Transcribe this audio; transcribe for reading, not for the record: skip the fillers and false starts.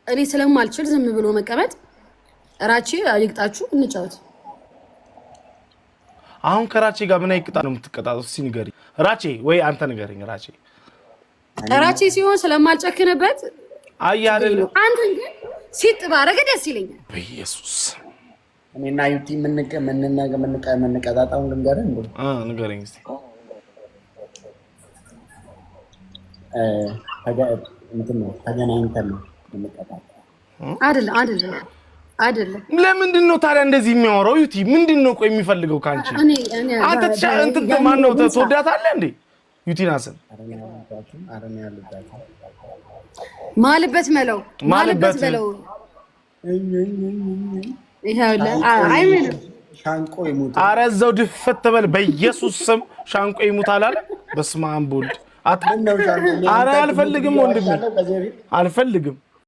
እኔ ስለማልችል ዝም ብሎ መቀመጥ ራቼ አልቅጣችሁ እንጫወት አሁን ከራቼ ጋር ምን አይቅጣ ነው የምትቀጣው ሲንገሪ ራቼ ወይ አንተ ንገረኝ ራቼ ሲሆን ስለማልጨክንበት አይያደል አንተ ግን ሲጥ ባረገ ደስ ይለኛል በኢየሱስ እኔና ዩቲ ምንቀጣጣው ንገረኝ ንገረኝ እስቲ ተገናኝተን ነው ምንቀጣጣው አይደለም ለምንድን ነው ታዲያ እንደዚህ የሚያወራው ዩቲ ምንድነው ቆይ የሚፈልገው ካንቺ አንተ ማን ነው ተወዳታለህ እንዴ ዩቲናስን አረን ያለበት ማልበት መለው ይሄውላ አይምን ሻንቆ ይሙት አረዘው ድፈት ተበል በኢየሱስ ስም ሻንቆ ይሙት አላለ በስመ አብ ወልድ አረ አልፈልግም ወንድሜ አልፈልግም